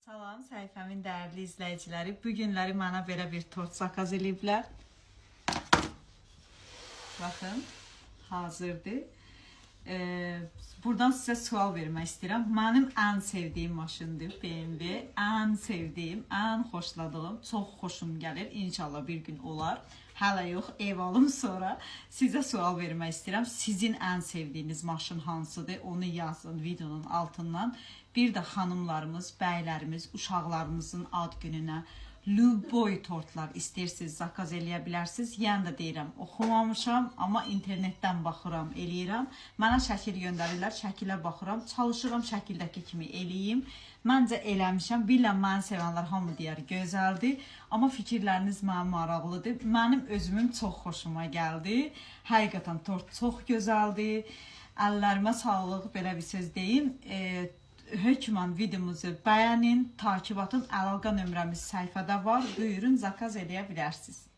Salam səhifəmin dəyərli izləyiciləri. Bu günləri mənə belə bir tort zakaz eləyiblər. Baxın, hazırdır. Buradan sizə sual vermək istəyirəm. Mənim ən sevdiyim maşındır BMW. Ən sevdiyim, ən xoşladığım, çox xoşum gəlir. İnşallah bir gün olar. Hələ yox, ev alım sonra sizə sual vermək istəyirəm. Sizin ən sevdiyiniz maşın hansıdır? Onu yazın videonun altından. Bir də xanımlarımız, bəylərimiz, uşaqlarımızın ad gününə Luboy tortlar istəyirsiniz, zakaz eləyə bilərsiniz. Yəni də deyirəm, oxumamışam, amma internetdən baxıram, eləyirəm. Mənə şəkil göndərirlər, şəkilə baxıram, çalışıram şəkildəki kimi eləyim. Məncə eləmişəm, biləm məni sevənlər hamı deyər, gözəldir. Amma fikirləriniz mənə maraqlıdır. Mənim özümün çox xoşuma gəldi. Həqiqətən tort çox gözəldir. Əllərimə sağlıq, belə bir söz deyim. Hökmən videomuzu bəyənin, takib atın, əlaqə nömrəmiz səhifədə var. Buyurun, zakaz eləyə bilərsiniz.